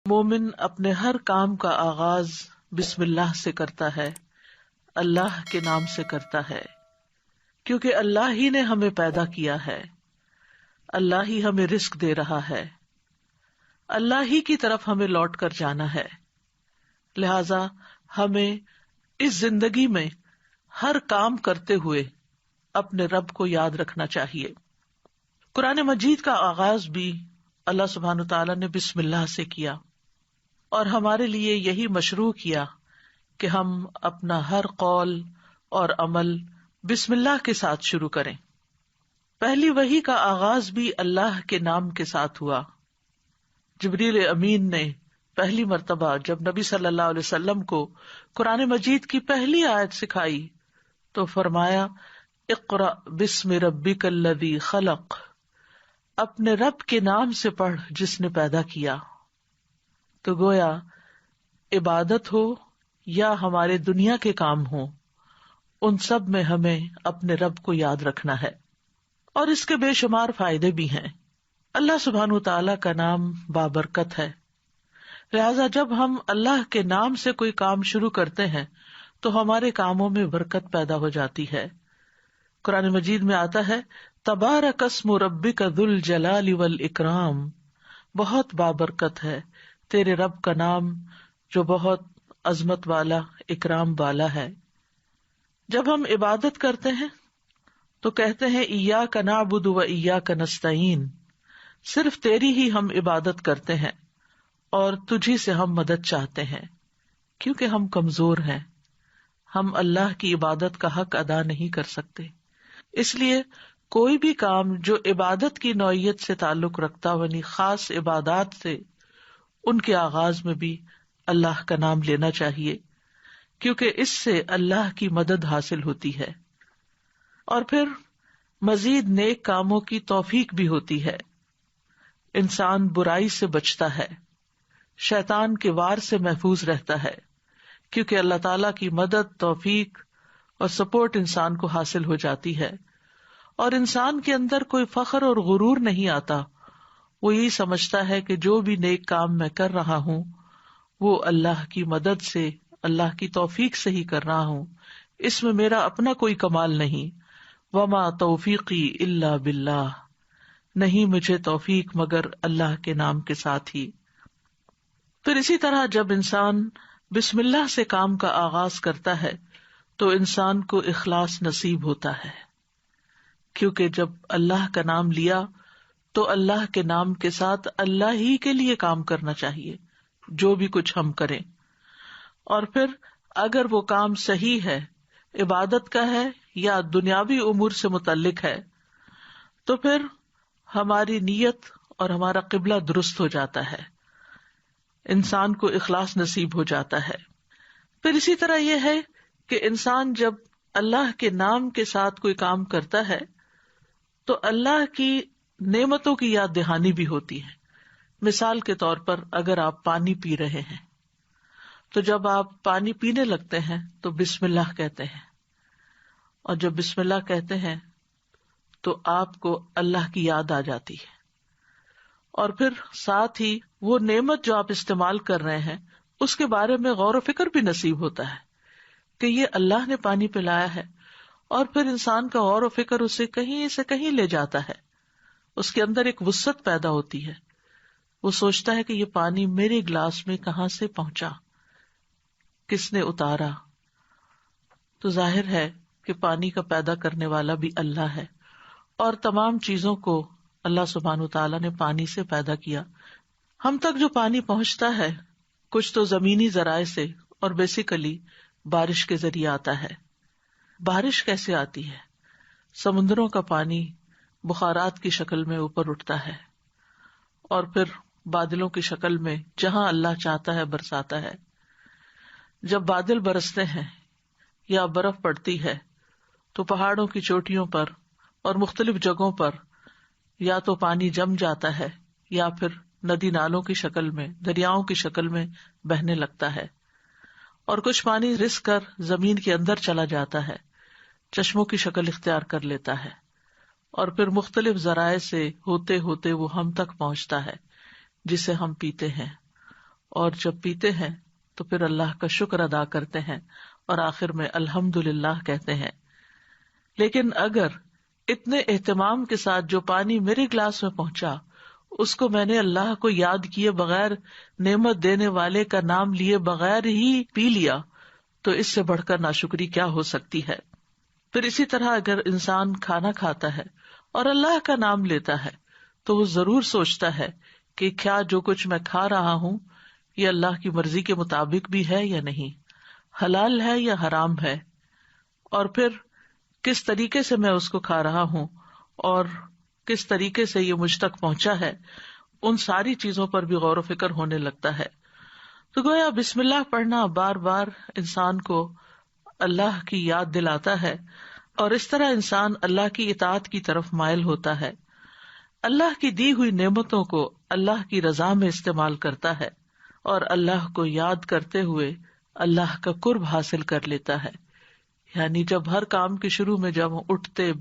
مومن اپنے ہر کام کا آغاز بسم اللہ سے کرتا ہے، اللہ کے نام سے کرتا ہے، کیونکہ اللہ ہی نے ہمیں پیدا کیا ہے، اللہ ہی ہمیں رزق دے رہا ہے، اللہ ہی کی طرف ہمیں لوٹ کر جانا ہے۔ لہذا ہمیں اس زندگی میں ہر کام کرتے ہوئے اپنے رب کو یاد رکھنا چاہیے۔ قرآن مجید کا آغاز بھی اللہ سبحانہ وتعالیٰ نے بسم اللہ سے کیا، اور ہمارے لیے یہی مشروع کیا کہ ہم اپنا ہر قول اور عمل بسم اللہ کے ساتھ شروع کریں۔ پہلی وحی کا آغاز بھی اللہ کے نام کے ساتھ ہوا۔ جبریل امین نے پہلی مرتبہ جب نبی صلی اللہ علیہ وسلم کو قرآن مجید کی پہلی آیت سکھائی تو فرمایا اقرأ بسم ربک الذی خلق، اپنے رب کے نام سے پڑھ جس نے پیدا کیا۔ تو گویا عبادت ہو یا ہمارے دنیا کے کام ہوں، ان سب میں ہمیں اپنے رب کو یاد رکھنا ہے، اور اس کے بے شمار فائدے بھی ہیں۔ اللہ سبحانہ تعالیٰ کا نام بابرکت ہے، لہذا جب ہم اللہ کے نام سے کوئی کام شروع کرتے ہیں تو ہمارے کاموں میں برکت پیدا ہو جاتی ہے۔ قرآن مجید میں آتا ہے تبارک اسم ربک ذو الجلال والاکرام، بہت بابرکت ہے تیرے رب کا نام جو بہت عظمت والا، اکرام والا ہے۔ جب ہم عبادت کرتے ہیں تو کہتے ہیں ایاک نعبد و ایاک نستعین، صرف تیری ہی ہم عبادت کرتے ہیں اور تجھی سے ہم مدد چاہتے ہیں، کیونکہ ہم کمزور ہیں، ہم اللہ کی عبادت کا حق ادا نہیں کر سکتے۔ اس لیے کوئی بھی کام جو عبادت کی نوعیت سے تعلق رکھتا ہو، یعنی خاص عبادات سے، ان کے آغاز میں بھی اللہ کا نام لینا چاہیے، کیونکہ اس سے اللہ کی مدد حاصل ہوتی ہے، اور پھر مزید نیک کاموں کی توفیق بھی ہوتی ہے۔ انسان برائی سے بچتا ہے، شیطان کے وار سے محفوظ رہتا ہے، کیونکہ اللہ تعالیٰ کی مدد، توفیق اور سپورٹ انسان کو حاصل ہو جاتی ہے، اور انسان کے اندر کوئی فخر اور غرور نہیں آتا۔ وہ یہی سمجھتا ہے کہ جو بھی نیک کام میں کر رہا ہوں وہ اللہ کی مدد سے، اللہ کی توفیق سے ہی کر رہا ہوں، اس میں میرا اپنا کوئی کمال نہیں۔ وما توفیقی الا باللہ، نہیں مجھے توفیق مگر اللہ کے نام کے ساتھ ہی۔ پھر اسی طرح جب انسان بسم اللہ سے کام کا آغاز کرتا ہے تو انسان کو اخلاص نصیب ہوتا ہے، کیونکہ جب اللہ کا نام لیا تو اللہ کے نام کے ساتھ اللہ ہی کے لیے کام کرنا چاہیے، جو بھی کچھ ہم کریں۔ اور پھر اگر وہ کام صحیح ہے، عبادت کا ہے یا دنیاوی امور سے متعلق ہے، تو پھر ہماری نیت اور ہمارا قبلہ درست ہو جاتا ہے، انسان کو اخلاص نصیب ہو جاتا ہے۔ پھر اسی طرح یہ ہے کہ انسان جب اللہ کے نام کے ساتھ کوئی کام کرتا ہے تو اللہ کی نعمتوں کی یاد دہانی بھی ہوتی ہے۔ مثال کے طور پر اگر آپ پانی پی رہے ہیں تو جب آپ پانی پینے لگتے ہیں تو بسم اللہ کہتے ہیں، اور جب بسم اللہ کہتے ہیں تو آپ کو اللہ کی یاد آ جاتی ہے، اور پھر ساتھ ہی وہ نعمت جو آپ استعمال کر رہے ہیں اس کے بارے میں غور و فکر بھی نصیب ہوتا ہے کہ یہ اللہ نے پانی پلایا ہے، اور پھر انسان کا غور و فکر اسے کہیں سے کہیں لے جاتا ہے، اس کے اندر ایک وسعت پیدا ہوتی ہے، وہ سوچتا ہے کہ یہ پانی میرے گلاس میں کہاں سے پہنچا، کس نے اتارا۔ تو ظاہر ہے کہ پانی کا پیدا کرنے والا بھی اللہ ہے، اور تمام چیزوں کو اللہ سبحانہ تعالیٰ نے پانی سے پیدا کیا۔ ہم تک جو پانی پہنچتا ہے کچھ تو زمینی ذرائع سے اور بیسیکلی بارش کے ذریعے آتا ہے۔ بارش کیسے آتی ہے؟ سمندروں کا پانی بخارات کی شکل میں اوپر اٹھتا ہے اور پھر بادلوں کی شکل میں جہاں اللہ چاہتا ہے برساتا ہے۔ جب بادل برستے ہیں یا برف پڑتی ہے تو پہاڑوں کی چوٹیوں پر اور مختلف جگہوں پر یا تو پانی جم جاتا ہے یا پھر ندی نالوں کی شکل میں، دریاؤں کی شکل میں بہنے لگتا ہے، اور کچھ پانی رس کر زمین کے اندر چلا جاتا ہے، چشموں کی شکل اختیار کر لیتا ہے، اور پھر مختلف ذرائع سے ہوتے ہوتے وہ ہم تک پہنچتا ہے جسے ہم پیتے ہیں، اور جب پیتے ہیں تو پھر اللہ کا شکر ادا کرتے ہیں اور آخر میں الحمدللہ کہتے ہیں. لیکن اگر اتنے اہتمام کے ساتھ جو پانی میرے گلاس میں پہنچا اس کو میں نے اللہ کو یاد کیے بغیر، نعمت دینے والے کا نام لیے بغیر ہی پی لیا، تو اس سے بڑھ کر ناشکری کیا ہو سکتی ہے. پھر اسی طرح اگر انسان کھانا کھاتا ہے اور اللہ کا نام لیتا ہے تو وہ ضرور سوچتا ہے کہ کیا جو کچھ میں کھا رہا ہوں یہ اللہ کی مرضی کے مطابق بھی ہے یا نہیں، حلال ہے یا حرام ہے، اور پھر کس طریقے سے میں اس کو کھا رہا ہوں اور کس طریقے سے یہ مجھ تک پہنچا ہے. ان ساری چیزوں پر بھی غور و فکر ہونے لگتا ہے. تو گویا بسم اللہ پڑھنا بار بار انسان کو اللہ کی یاد دلاتا ہے، اور اس طرح انسان اللہ کی اطاعت کی طرف مائل ہوتا ہے، اللہ کی دی ہوئی نعمتوں کو اللہ کی رضا میں استعمال کرتا ہے، اور اللہ کو یاد کرتے ہوئے اللہ کا قرب حاصل کر لیتا ہے. یعنی جب ہر کام کے شروع میں جب اٹھتے